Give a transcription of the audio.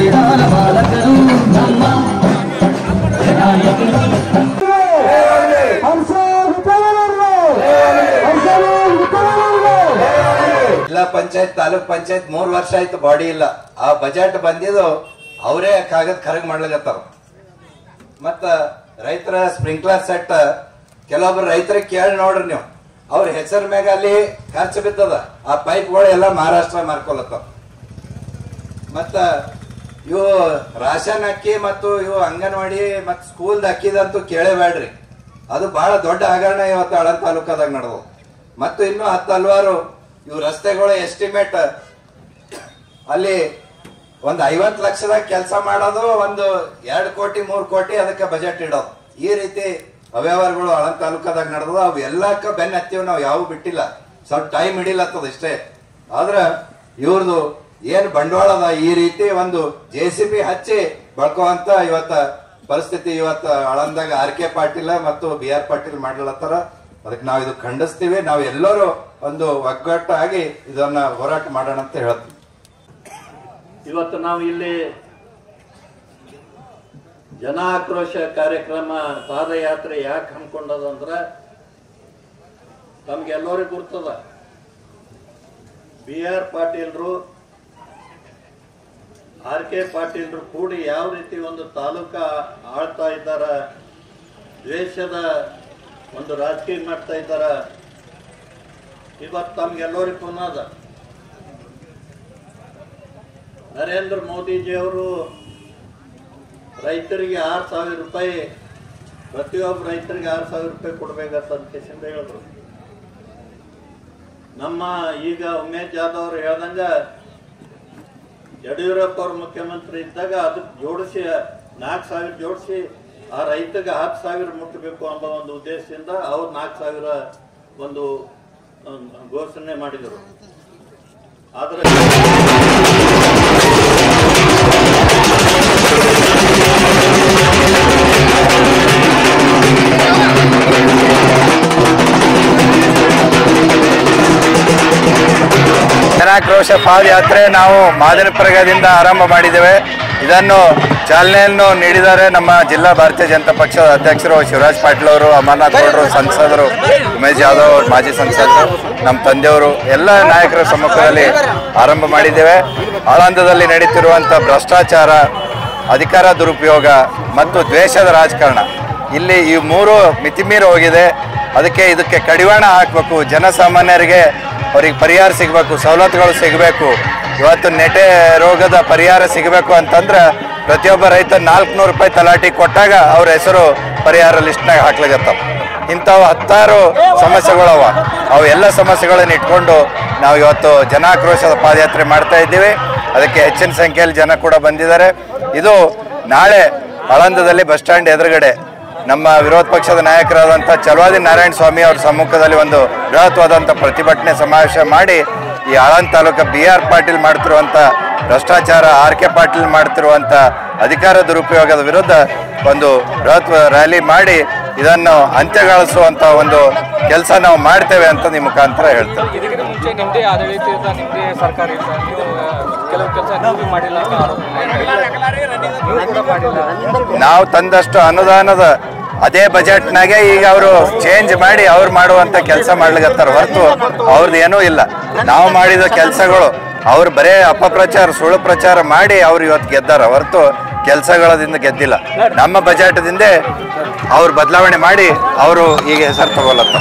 ಜಿಲ್ಲಾ ಪಂಚಾಯತ್ ತಾಲೂಕ್ ಪಂಚಾಯತ್ 3 ವರ್ಷ ಆಯ್ತು ಬಾಡಿ ಇಲ್ಲ. ಆ ಬಜೆಟ್ ಬಂದಿದ್ದು ಅವರೇ ಕಾಗದ ಕರಗ್ ಮಾಡ್ಲಿಕತ್ತಾರ. ಮತ್ತ ರೈತರ ಸ್ಪ್ರಿಂಕ್ಲರ್ ಸೆಟ್ ಕೆಲವೊಬ್ರು ರೈತರಿಗೆ ಕೇಳಿ ನೋಡ್ರಿ ನೀವು, ಅವ್ರ ಹೆಸರ ಮ್ಯಾಗ ಅಲ್ಲಿ ಖರ್ಚು ಬಿದ್ದದ. ಆ ಪೈಪ್ಗಳು ಎಲ್ಲ ಮಹಾರಾಷ್ಟ್ರ ಮಾರ್ಕೊಳತ್ತಾವ. ಮತ್ತ ಇವು ರಾಷನ್ ಅಕ್ಕಿ ಮತ್ತು ಇವು ಅಂಗನವಾಡಿ ಮತ್ ಸ್ಕೂಲ್ದ ಅಕ್ಕಿದಂತೂ ಕೇಳೇಬೇಡ್ರಿ. ಅದು ಬಹಳ ದೊಡ್ಡ ಹಗರಣ ಇವತ್ತು ಆಳಂದ ತಾಲೂಕದಾಗ ನಡೆದು. ಮತ್ತು ಇನ್ನು 10 ಹಲವಾರು ಇವು ರಸ್ತೆಗಳು ಎಸ್ಟಿಮೇಟ್ ಅಲ್ಲಿ ಒಂದು 50 ಲಕ್ಷದಾಗ ಕೆಲಸ ಮಾಡೋದು, ಒಂದು 2 ಕೋಟಿ 3 ಕೋಟಿ ಅದಕ್ಕೆ ಬಜೆಟ್ ಇಡೋದು. ಈ ರೀತಿ ಅವ್ಯವಹಾರಗಳು ಆಳಂದ ತಾಲೂಕದಾಗ ನಡೆದು. ಅವು ಎಲ್ಲಕ್ಕ ಬೆನ್ನ ಹತ್ತೀವಿ ನಾವು, ಯಾವ ಬಿಟ್ಟಿಲ್ಲ. ಸ್ವಲ್ಪ ಟೈಮ್ ಹಿಡಿಲತ್ತದ ಇಷ್ಟೇ. ಆದ್ರ ಇವ್ರದು ಏನ್ ಬಂಡವಾಳ ಅದ, ಈ ರೀತಿ ಒಂದು JCB ಹಚ್ಚಿ ಬಳಕುವಂತ ಇವತ್ತ ಪರಿಸ್ಥಿತಿ ಇವತ್ತು ಆಳಂದಾಗ RK ಪಾಟೀಲ್ ಮತ್ತು BR ಪಾಟೀಲ್ ಮಾಡ್ಲತ್ತಾರ. ಅದಕ್ಕೆ ನಾವು ಇದು ಖಂಡಿಸ್ತೀವಿ. ನಾವು ಎಲ್ಲರೂ ಒಂದು ಒಗ್ಗಟ್ಟಾಗಿ ಇದನ್ನ ಹೋರಾಟ ಮಾಡೋಣ ಅಂತ ಹೇಳ್ತೀವಿ. ಇವತ್ತು ನಾವು ಇಲ್ಲಿ ಜನ ಆಕ್ರೋಶ ಕಾರ್ಯಕ್ರಮ ಪಾದಯಾತ್ರೆ ಯಾಕೆ ಹಮ್ಮಿಕೊಂಡದಂದ್ರ ತಮ್ಗೆಲ್ಲರಿಗೂ ಗುರ್ತದ. BR ಪಾಟೀಲ್ರು RK ಪಾಟೀಲ್ರು ಕೂಡಿ ಯಾವ ರೀತಿ ಒಂದು ತಾಲೂಕ ಆಳ್ತಾ ಇದ್ದಾರ, ದ್ವೇಷದ ಒಂದು ರಾಜಕೀಯ ಮಾಡ್ತಾ ಇದ್ದಾರ. ಇವತ್ತು ತಮ್ಗೆಲ್ಲರಿಗೂ ಪುನಃ ನರೇಂದ್ರ ಮೋದಿಜಿಯವರು ರೈತರಿಗೆ 6,000 ರೂಪಾಯಿ, ಪ್ರತಿಯೊಬ್ಬ ರೈತರಿಗೆ 6,000 ರೂಪಾಯಿ ಕೊಡ್ಬೇಕಂತ ಹೇಳಿದ್ರು. ನಮ್ಮ ಈಗ ಉಮೇಶ್ ಜಾಧವ್ ಅವರು ಹೇಳ್ದಂಗ ಯಡಿಯೂರಪ್ಪ ಅವರು ಮುಖ್ಯಮಂತ್ರಿ ಇದ್ದಾಗ ಅದಕ್ಕೆ ಜೋಡಿಸಿ 4,000 ಜೋಡಿಸಿ ಆ ರೈತಗೆ 10,000 ಮುಟ್ಟಬೇಕು ಅನ್ನೋ ಒಂದು ಉದ್ದೇಶದಿಂದ ಅವ್ರು 4,000 ಒಂದು ಘೋಷಣೆ ಮಾಡಿದರು. ಆದರೆ ಜನಾಕ್ರೋಶ ಪಾದಯಾತ್ರೆ ನಾವು ಮಾದನಪುರದಿಂದ ಆರಂಭ ಮಾಡಿದ್ದೇವೆ. ಇದನ್ನು ಚಾಲನೆಯನ್ನು ನೀಡಿದ್ದಾರೆ ನಮ್ಮ ಜಿಲ್ಲಾ ಭಾರತೀಯ ಜನತಾ ಪಕ್ಷದ ಅಧ್ಯಕ್ಷರು ಶಿವರಾಜ್ ಪಾಟೀಲ್ ಅವರು, ಅಮರನಾಥ್ ಗೌಡರು, ಸಂಸದರು, ಉಮೇಶ್ ಜಾಧವ್ ಅವರು, ಮಾಜಿ ಸಂಸದರು, ನಮ್ಮ ತಂದೆಯವರು, ಎಲ್ಲ ನಾಯಕರ ಸಮ್ಮುಖದಲ್ಲಿ ಆರಂಭ ಮಾಡಿದ್ದೇವೆ. ಆಳಂದದಲ್ಲಿ ನಡೀತಿರುವಂಥ ಭ್ರಷ್ಟಾಚಾರ, ಅಧಿಕಾರ ದುರುಪಯೋಗ ಮತ್ತು ದ್ವೇಷದ ರಾಜಕಾರಣ, ಇಲ್ಲಿ ಈ 3 ಮಿತಿಮೀರಿ ಹೋಗಿದೆ. ಇದಕ್ಕೆ ಕಡಿವಾಣ ಹಾಕಬೇಕು. ಜನಸಾಮಾನ್ಯರಿಗೆ ಅವ್ರಿಗೆ ಪರಿಹಾರ ಸಿಗಬೇಕು, ಸವಲತ್ತುಗಳು ಸಿಗಬೇಕು. ಇವತ್ತು ನೆಟೆ ರೋಗದ ಪರಿಹಾರ ಸಿಗಬೇಕು ಅಂತಂದ್ರೆ ಪ್ರತಿಯೊಬ್ಬ ರೈತ 400 ರೂಪಾಯಿ ತಲಾಟಿ ಕೊಟ್ಟಾಗ ಅವ್ರ ಹೆಸರು ಪರಿಹಾರ ಲಿಸ್ಟ್ನಾಗ ಹಾಕ್ಲಾಗತ್ತವ. ಇಂಥವು 10 ಸಮಸ್ಯೆಗಳವ. ಅವು ಎಲ್ಲ ಸಮಸ್ಯೆಗಳನ್ನು ಇಟ್ಕೊಂಡು ನಾವು ಇವತ್ತು ಜನಾಕ್ರೋಶದ ಪಾದಯಾತ್ರೆ ಮಾಡ್ತಾ ಇದ್ದೀವಿ. ಅದಕ್ಕೆ ಹೆಚ್ಚಿನ ಸಂಖ್ಯೆಯಲ್ಲಿ ಜನ ಕೂಡ ಬಂದಿದ್ದಾರೆ. ಇದು ನಾಳೆ ಆಳಂದದಲ್ಲಿ ಬಸ್ ಸ್ಟ್ಯಾಂಡ್ ಎದುರುಗಡೆ ನಮ್ಮ ವಿರೋಧ ಪಕ್ಷದ ನಾಯಕರಾದಂಥ ಚಲವಾದಿ ನಾರಾಯಣ ಸ್ವಾಮಿ ಅವ್ರ ಸಮ್ಮುಖದಲ್ಲಿ ಒಂದು ಬೃಹತ್ವಾದಂಥ ಪ್ರತಿಭಟನೆ ಸಮಾವೇಶ ಮಾಡಿ ಈ ಆಳಂದ ತಾಲೂಕು BR ಪಾಟೀಲ್ ಮಾಡ್ತಿರುವಂಥ ಭ್ರಷ್ಟಾಚಾರ, RK ಪಾಟೀಲ್ ಮಾಡ್ತಿರುವಂಥ ಅಧಿಕಾರ ದುರುಪಯೋಗದ ವಿರುದ್ಧ ಒಂದು ಬೃಹತ್ ರ್ಯಾಲಿ ಮಾಡಿ ಇದನ್ನು ಅಂತ್ಯಗೊಳಿಸುವಂಥ ಒಂದು ಕೆಲಸ ನಾವು ಮಾಡ್ತೇವೆ ಅಂತ ನಿಮ್ಮ ಮುಖಾಂತರ ಹೇಳ್ತೇವೆ. ಇದಕ್ಕಿಂತ ಮುಂಚೆ ನಿಮ್ಮದೇ ಆಡಳಿತ ಇದ್ದ, ನಿಮ್ಮದೇ ಸರ್ಕಾರ ಇದ್ದ, ಕೆಲವು ಕೆಲಸ ನೀವು ಮಾಡಿಲ್ಲ, ನಾವು ತಂದಷ್ಟು ಅನುದಾನದ ಅದೇ ಬಜೆಟ್ನಾಗೆ ಈಗ ಅವರು ಚೇಂಜ್ ಮಾಡಿ ಅವ್ರು ಮಾಡುವಂಥ ಕೆಲಸ ಮಾಡ್ಲಿಕತ್ತಾರ ಹೊರತು ಅವ್ರದ್ದು ಏನೂ ಇಲ್ಲ. ನಾವು ಮಾಡಿದ ಕೆಲಸಗಳು ಅವ್ರು ಬರೇ ಅಪಪ್ರಚಾರ, ಸುಳ್ಳು ಪ್ರಚಾರ ಮಾಡಿ ಅವ್ರು ಇವತ್ತು ಗೆದ್ದಾರ ಹೊರತು ಕೆಲಸಗಳದಿಂದ ಗೆದ್ದಿಲ್ಲ. ನಮ್ಮ ಬಜೆಟ್ದಿಂದ ಅವ್ರು ಬದಲಾವಣೆ ಮಾಡಿ ಅವರು ಈಗ ಹೆಸರು ತಗೊಳ್ಳತ್ತ.